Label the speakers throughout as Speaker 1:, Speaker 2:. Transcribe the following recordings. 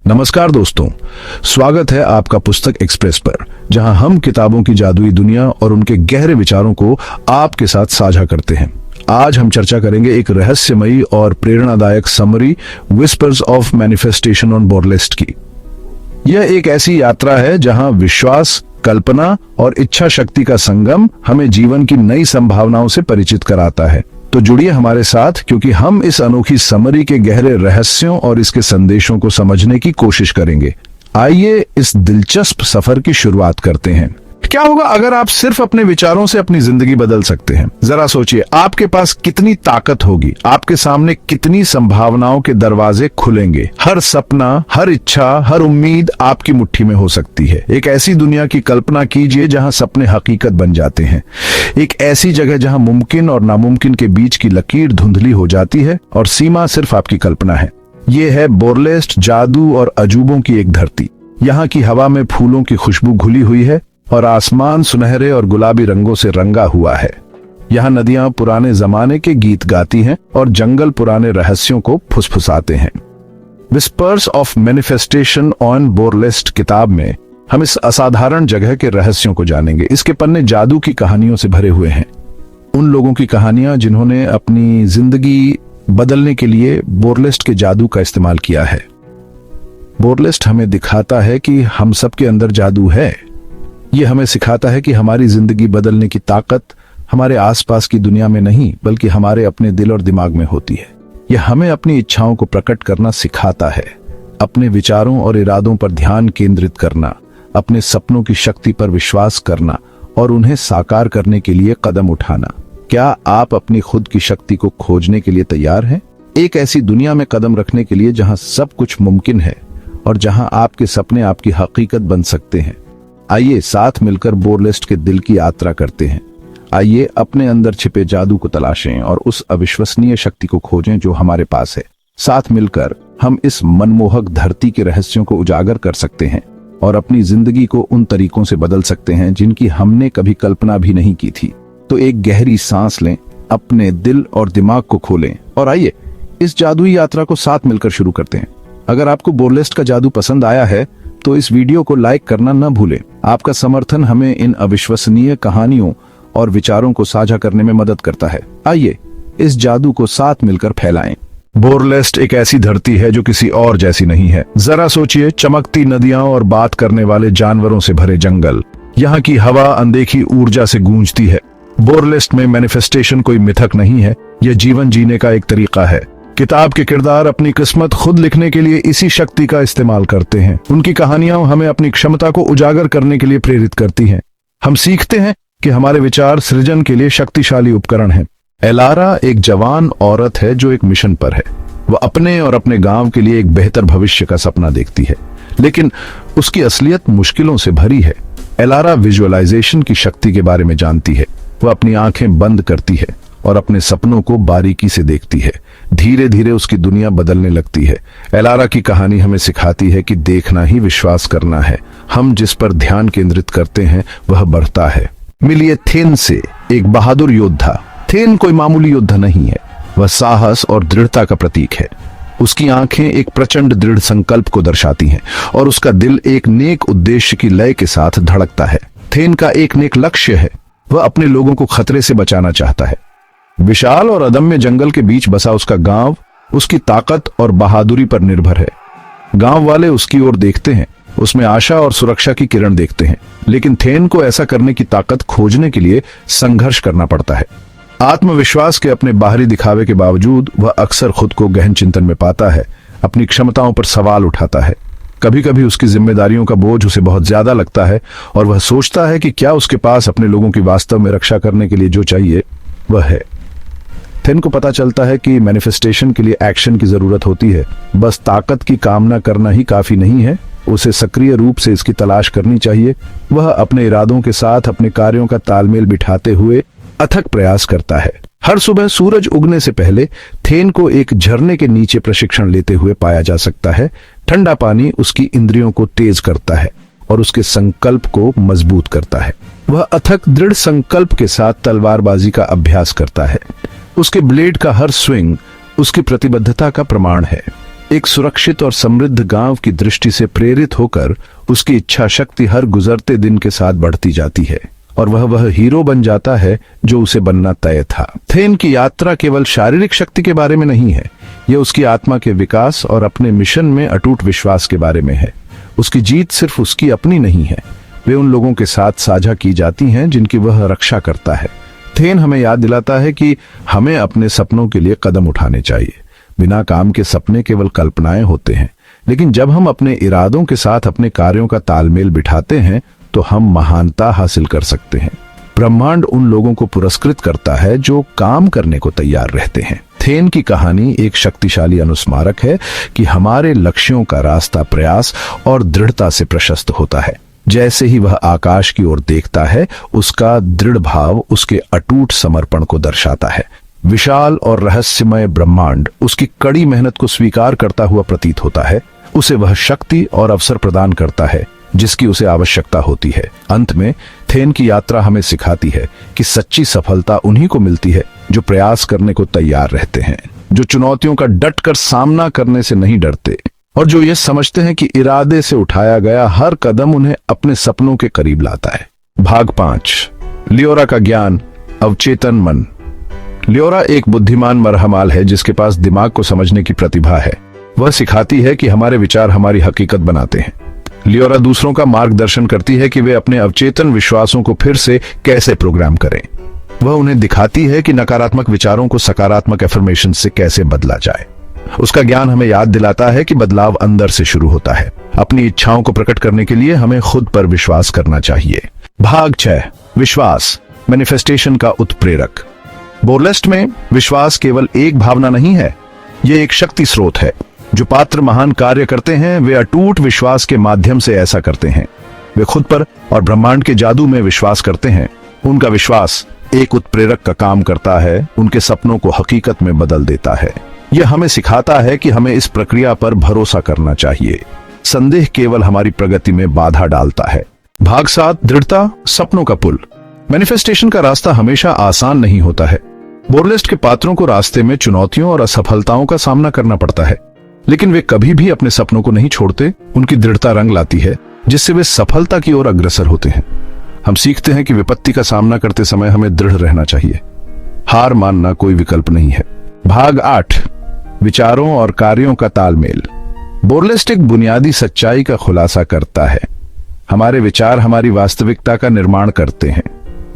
Speaker 1: नमस्कार दोस्तों, स्वागत है आपका पुस्तक एक्सप्रेस पर, जहां हम किताबों की जादुई दुनिया और उनके गहरे विचारों को आपके साथ साझा करते हैं। आज हम चर्चा करेंगे एक रहस्यमयी और प्रेरणादायक summary, whispers of manifestation on बोरलिस्ट की। यह एक ऐसी यात्रा है जहां विश्वास, कल्पना और इच्छा शक्ति का संगम हमें जीवन की नई संभावनाओं से परिचित कराता है। तो जुड़िए हमारे साथ, क्योंकि हम इस अनोखी समरी के गहरे रहस्यों और इसके संदेशों को समझने की कोशिश करेंगे। आइए इस दिलचस्प सफर की शुरुआत करते हैं। क्या होगा अगर आप सिर्फ अपने विचारों से अपनी जिंदगी बदल सकते हैं? जरा सोचिए, आपके पास कितनी ताकत होगी, आपके सामने कितनी संभावनाओं के दरवाजे खुलेंगे। हर सपना, हर इच्छा, हर उम्मीद आपकी मुट्ठी में हो सकती है। एक ऐसी दुनिया की कल्पना कीजिए जहां सपने हकीकत बन जाते हैं। एक ऐसी जगह जहां मुमकिन और नामुमकिन के बीच की लकीर धुंधली हो जाती है और सीमा सिर्फ आपकी कल्पना है। ये है बोरलिस्ट, जादू और अजूबों की एक धरती। यहाँ की हवा में फूलों की खुशबू घुली हुई है और आसमान सुनहरे और गुलाबी रंगों से रंगा हुआ है। यहाँ नदियां पुराने जमाने के गीत गाती हैं और जंगल पुराने रहस्यों को फुसफुसाते हैं। विस्पर्स ऑफ मैनिफेस्टेशन ऑन बोरलिस्ट किताब में हम इस असाधारण जगह के रहस्यों को जानेंगे। इसके पन्ने जादू की कहानियों से भरे हुए हैं। उन लोगों की कहानियां जिन्होंने अपनी जिंदगी बदलने के लिए बोरलिस्ट के जादू का इस्तेमाल किया है। बोरलिस्ट हमें दिखाता है कि हम सबके अंदर जादू है। ये हमें सिखाता है कि हमारी जिंदगी बदलने की ताकत हमारे आसपास की दुनिया में नहीं, बल्कि हमारे अपने दिल और दिमाग में होती है। यह हमें अपनी इच्छाओं को प्रकट करना सिखाता है, अपने विचारों और इरादों पर ध्यान केंद्रित करना, अपने सपनों की शक्ति पर विश्वास करना और उन्हें साकार करने के लिए कदम उठाना। क्या आप अपनी खुद की शक्ति को खोजने के लिए तैयार हैं? एक ऐसी दुनिया में कदम रखने के लिए जहां सब कुछ मुमकिन है और जहां आपके सपने आपकी हकीकत बन सकते हैं। आइए साथ मिलकर बोरलिस्ट के दिल की यात्रा करते हैं। आइए अपने अंदर छिपे जादू को तलाशें और उस अविश्वसनीय शक्ति को खोजें जो हमारे पास है। साथ मिलकर हम इस मनमोहक धरती के रहस्यों को उजागर कर सकते हैं और अपनी जिंदगी को उन तरीकों से बदल सकते हैं जिनकी हमने कभी कल्पना भी नहीं की थी। तो एक गहरी सांस लें, अपने दिल और दिमाग को खोलें और आइए इस जादुई यात्रा को साथ मिलकर शुरू करते हैं। अगर आपको बोरलिस्ट का जादू पसंद आया है तो इस वीडियो को लाइक करना न भूलें। आपका समर्थन हमें इन अविश्वसनीय कहानियों और विचारों को साझा करने में मदद करता है। आइए इस जादू को साथ मिलकर फैलाएं। बोरलिस्ट एक ऐसी धरती है जो किसी और जैसी नहीं है। जरा सोचिए, चमकती नदियां और बात करने वाले जानवरों से भरे जंगल। यहाँ की हवा अनदेखी ऊर्जा से गूंजती है। बोरलिस्ट में मैनिफेस्टेशन कोई मिथक नहीं है, यह जीवन जीने का एक तरीका है। किताब के किरदार अपनी किस्मत खुद लिखने के लिए इसी शक्ति का इस्तेमाल करते हैं। उनकी कहानियां हमें अपनी क्षमता को उजागर करने के लिए प्रेरित करती हैं। हम सीखते हैं कि हमारे विचार सृजन के लिए शक्तिशाली उपकरण हैं। एलारा एक जवान औरत है जो एक मिशन पर है। वह अपने और अपने गांव के लिए एक बेहतर भविष्य का सपना देखती है, लेकिन उसकी असलियत मुश्किलों से भरी है। एलारा विजुअलाइजेशन की शक्ति के बारे में जानती है। वह अपनी आंखें बंद करती है और अपने सपनों को बारीकी से देखती है। धीरे धीरे उसकी दुनिया बदलने लगती है। एलारा की कहानी हमें सिखाती है कि देखना ही विश्वास करना है। हम जिस पर ध्यान केंद्रित करते हैं वह बढ़ता है। मिलिए थेन से, एक बहादुर योद्धा। थेन कोई मामूली योद्धा नहीं है, वह साहस और दृढ़ता का प्रतीक है। उसकी आंखें एक प्रचंड दृढ़ संकल्प को दर्शाती हैं और उसका दिल एक नेक उद्देश्य की लय के साथ धड़कता है। थेन का एक नेक लक्ष्य है, वह अपने लोगों को खतरे से बचाना चाहता है। विशाल और अदम्य जंगल के बीच बसा उसका गांव उसकी ताकत और बहादुरी पर निर्भर है। गांव वाले उसकी ओर देखते हैं, उसमें आशा और सुरक्षा की किरण देखते हैं, लेकिन थेन को ऐसा करने की ताकत खोजने के लिए संघर्ष करना पड़ता है। आत्मविश्वास के अपने बाहरी दिखावे के बावजूद वह अक्सर खुद को गहन चिंतन में पाता है, अपनी क्षमताओं पर सवाल उठाता है। कभी कभी उसकी जिम्मेदारियों का बोझ उसे बहुत ज्यादा लगता है और वह सोचता है कि क्या उसके पास अपने लोगों की वास्तव में रक्षा करने के लिए जो चाहिए वह है। थेन को पता चलता है कि मैनिफेस्टेशन के लिए एक्शन की जरूरत होती है। बस ताकत की कामना करना ही काफी नहीं है, उसे सक्रिय रूप से इसकी तलाश करनी चाहिए। वह अपने इरादों के साथ अपने कार्यों का तालमेल बिठाते हुए अथक प्रयास करता है। हर सुबह सूरज उगने से पहले थेन को एक झरने के नीचे प्रशिक्षण लेते हुए पाया जा सकता है। ठंडा पानी उसकी इंद्रियों को तेज करता है और उसके संकल्प को मजबूत करता है। वह अथक दृढ़ संकल्प के साथ तलवारबाजी का अभ्यास करता है। उसके ब्लेड का हर स्विंग उसकी प्रतिबद्धता का प्रमाण है। एक सुरक्षित और समृद्ध गांव की दृष्टि से प्रेरित होकर उसकी इच्छा शक्ति हर गुजरते दिन के साथ बढ़ती जाती है और वह हीरो बन जाता है जो उसे बनना तय था। थेन की यात्रा केवल शारीरिक शक्ति के बारे में नहीं है, यह उसकी आत्मा के विकास और अपने मिशन में अटूट विश्वास के बारे में है। उसकी जीत सिर्फ उसकी अपनी नहीं है, वे उन लोगों के साथ साझा की जाती हैं जिनकी वह रक्षा करता है। थेन हमें याद दिलाता है कि हमें अपने सपनों के लिए कदम उठाने चाहिए। बिना काम के सपने केवल कल्पनाएं होते हैं, लेकिन जब हम अपने इरादों के साथ अपने कार्यों का तालमेल बिठाते हैं तो हम महानता हासिल कर सकते हैं। ब्रह्मांड उन लोगों को पुरस्कृत करता है जो काम करने को तैयार रहते हैं। थेन की कहानी एक शक्तिशाली अनुस्मारक है कि हमारे लक्ष्यों का रास्ता प्रयास और दृढ़ता से प्रशस्त होता है। जैसे ही वह आकाश की ओर देखता है, उसका दृढ़ भाव उसके अटूट समर्पण को दर्शाता है। विशाल और रहस्यमय ब्रह्मांड उसकी कड़ी मेहनत को स्वीकार करता हुआ प्रतीत होता है। उसे वह शक्ति और अवसर प्रदान करता है जिसकी उसे आवश्यकता होती है। अंत में थेन की यात्रा हमें सिखाती है कि सच्ची सफलता उन्हीं को मिलती है जो प्रयास करने को तैयार रहते हैं, जो चुनौतियों का डट कर सामना करने से नहीं डरते और जो ये समझते हैं कि इरादे से उठाया गया हर कदम उन्हें अपने सपनों के करीब लाता है। भाग 5, लियोरा का ज्ञान, अवचेतन मन। लियोरा एक बुद्धिमान मरहमाल है जिसके पास दिमाग को समझने की प्रतिभा है। वह सिखाती है कि हमारे विचार हमारी हकीकत बनाते हैं। लियोरा दूसरों का मार्गदर्शन करती है कि वे अपने अवचेतन विश्वासों को फिर से कैसे प्रोग्राम करें। वह उन्हें दिखाती है कि नकारात्मक विचारों को सकारात्मक एफर्मेशन से कैसे बदला जाए। उसका ज्ञान हमें याद दिलाता है कि बदलाव अंदर से शुरू होता है। अपनी इच्छाओं को प्रकट करने के लिए हमें खुद पर विश्वास करना चाहिए। भाग 6, विश्वास, मैनिफेस्टेशन का उत्प्रेरक। बोरलेस्ट में विश्वास केवल एक भावना नहीं है, यह एक शक्ति स्रोत है। जो पात्र महान कार्य करते हैं वे अटूट विश्वास के माध्यम से ऐसा करते हैं। वे खुद पर और ब्रह्मांड के जादू में विश्वास करते हैं। उनका विश्वास एक उत्प्रेरक का काम करता है, उनके सपनों को हकीकत में बदल देता है। यह हमें सिखाता है कि हमें इस प्रक्रिया पर भरोसा करना चाहिए। संदेह केवल हमारी प्रगति में बाधा डालता है। भाग 7, दृढ़ता, सपनों का पुल। मैनिफेस्टेशन का रास्ता हमेशा आसान नहीं होता है। बोरलेस्ट के पात्रों को रास्ते में चुनौतियों और असफलताओं का सामना करना पड़ता है, लेकिन वे कभी भी अपने सपनों को नहीं छोड़ते। उनकी दृढ़ता रंग लाती है जिससे वे सफलता की ओर अग्रसर होते हैं। हम सीखते हैं कि विपत्ति का सामना करते समय हमें दृढ़ रहना चाहिए। हार मानना कोई विकल्प नहीं है। भाग 8, विचारों और कार्यों का तालमेल। बोरलेस्ट एक बुनियादी सच्चाई का खुलासा करता है। हमारे विचार हमारी वास्तविकता का निर्माण करते हैं।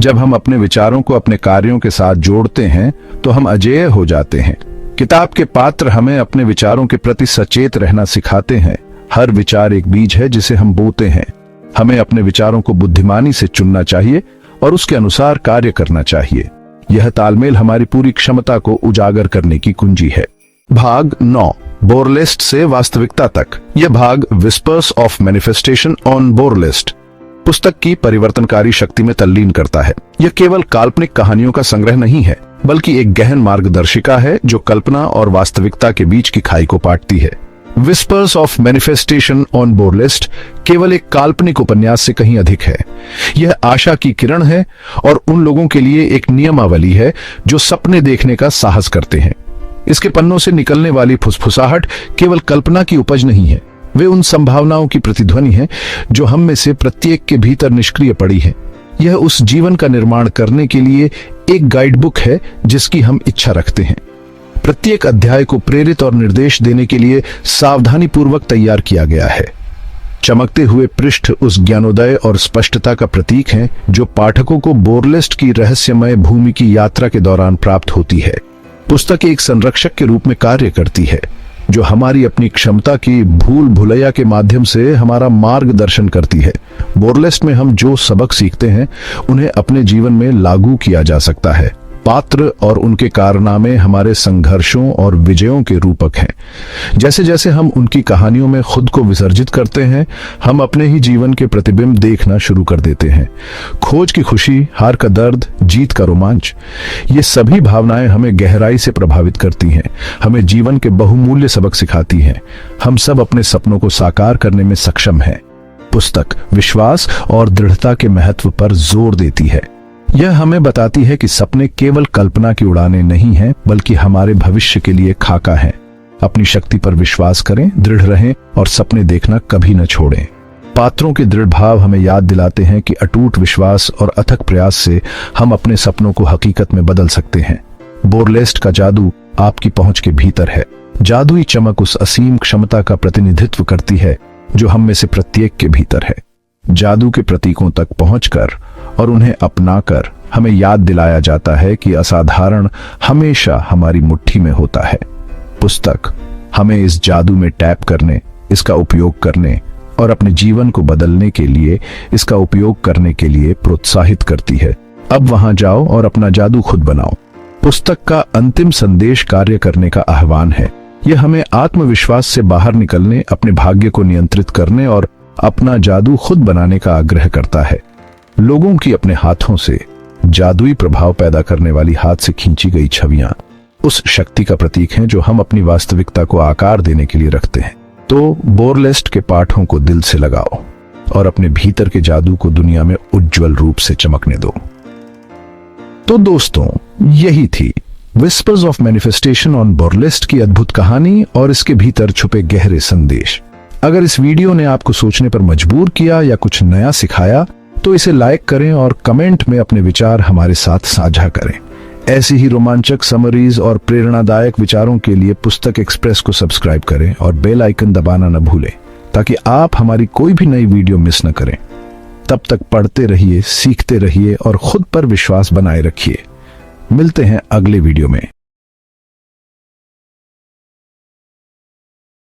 Speaker 1: जब हम अपने विचारों को अपने कार्यों के साथ जोड़ते हैं तो हम अजेय हो जाते हैं। किताब के पात्र हमें अपने विचारों के प्रति सचेत रहना सिखाते हैं। हर विचार एक बीज है जिसे हम बोते हैं। हमें अपने विचारों को बुद्धिमानी से चुनना चाहिए और उसके अनुसार कार्य करना चाहिए। यह तालमेल हमारी पूरी क्षमता को उजागर करने की कुंजी है। भाग 9, बोरलेस्ट से वास्तविकता तक। यह भाग विस्पर्स ऑफ मैनिफेस्टेशन ऑन बोरलेस्ट पुस्तक की परिवर्तनकारी शक्ति में तल्लीन करता है। यह केवल काल्पनिक कहानियों का संग्रह नहीं है, बल्कि एक गहन मार्गदर्शिका है जो कल्पना और वास्तविकता के बीच की खाई को पाटती है। विस्पर्स ऑफ मैनिफेस्टेशन ऑन बोरलेस्ट केवल एक काल्पनिक उपन्यास से कहीं अधिक है। यह आशा की किरण है और उन लोगों के लिए एक नियमावली है जो सपने देखने का साहस करते हैं। इसके पन्नों से निकलने वाली फुसफुसाहट केवल कल्पना की उपज नहीं है, वे उन संभावनाओं की प्रतिध्वनि है जो हम में से प्रत्येक के भीतर निष्क्रिय पड़ी है। यह उस जीवन का निर्माण करने के लिए एक गाइडबुक है जिसकी हम इच्छा रखते हैं। प्रत्येक अध्याय को प्रेरित और निर्देश देने के लिए सावधानी पूर्वक तैयार किया गया है। चमकते हुए पृष्ठ उस ज्ञानोदय और स्पष्टता का प्रतीक हैं जो पाठकों को बोरलेस्ट की रहस्यमय भूमि की यात्रा के दौरान प्राप्त होती है। पुस्तक एक संरक्षक के रूप में कार्य करती है जो हमारी अपनी क्षमता की भूल भुलैया के माध्यम से हमारा मार्गदर्शन करती है। बोरलेस्ट में हम जो सबक सीखते हैं उन्हें अपने जीवन में लागू किया जा सकता है। पात्र और उनके कारनामे हमारे संघर्षों और विजयों के रूपक हैं। जैसे जैसे हम उनकी कहानियों में खुद को विसर्जित करते हैं, हम अपने ही जीवन के प्रतिबिंब देखना शुरू कर देते हैं। खोज की खुशी, हार का दर्द, जीत का रोमांच, ये सभी भावनाएं हमें गहराई से प्रभावित करती हैं, हमें जीवन के बहुमूल्य सबक सिखाती हैं। हम सब अपने सपनों को साकार करने में सक्षम हैं। पुस्तक विश्वास और दृढ़ता के महत्व पर जोर देती है। यह हमें बताती है कि सपने केवल कल्पना की उड़ानें नहीं हैं, बल्कि हमारे भविष्य के लिए खाका हैं। अपनी शक्ति पर विश्वास करें, दृढ़ रहें और सपने देखना कभी न छोड़ें। पात्रों के दृढ़ भाव हमें याद दिलाते हैं कि अटूट विश्वास और अथक प्रयास से हम अपने सपनों को हकीकत में बदल सकते हैं। बोरलेस्ट का जादू आपकी पहुंच के भीतर है। जादुई चमक उस असीम क्षमता का प्रतिनिधित्व करती है जो हम में से प्रत्येक के भीतर है। जादू के प्रतीकों तक पहुंचकर और उन्हें अपनाकर हमें याद दिलाया जाता है कि असाधारण हमेशा हमारी मुट्ठी में होता है। पुस्तक हमें इस जादू में टैप करने, इसका उपयोग करने और अपने जीवन को बदलने के लिए इसका उपयोग करने के लिए प्रोत्साहित करती है। अब वहां जाओ और अपना जादू खुद बनाओ। पुस्तक का अंतिम संदेश कार्य करने का आह्वान है। यह हमें आत्मविश्वास से बाहर निकलने, अपने भाग्य को नियंत्रित करने और अपना जादू खुद बनाने का आग्रह करता है। लोगों की अपने हाथों से जादुई प्रभाव पैदा करने वाली हाथ से खींची गई छवियां उस शक्ति का प्रतीक हैं जो हम अपनी वास्तविकता को आकार देने के लिए रखते हैं। तो बोरलेस्ट के पाठों को दिल से लगाओ और अपने भीतर के जादू को दुनिया में उज्जवल रूप से चमकने दो। तो दोस्तों, यही थी विस्पर्स ऑफ मैनिफेस्टेशन ऑन बोरलेस्ट की अद्भुत कहानी और इसके भीतर छुपे गहरे संदेश। अगर इस वीडियो ने आपको सोचने पर मजबूर किया या कुछ नया सिखाया तो इसे लाइक करें और कमेंट में अपने विचार हमारे साथ साझा करें। ऐसी ही रोमांचक समरीज और प्रेरणादायक विचारों के लिए पुस्तक एक्सप्रेस को सब्सक्राइब करें और बेल आइकन दबाना न भूलें ताकि आप हमारी कोई भी नई वीडियो मिस न करें। तब तक पढ़ते रहिए, सीखते रहिए और खुद पर विश्वास बनाए रखिए। मिलते हैं अगले वीडियो में।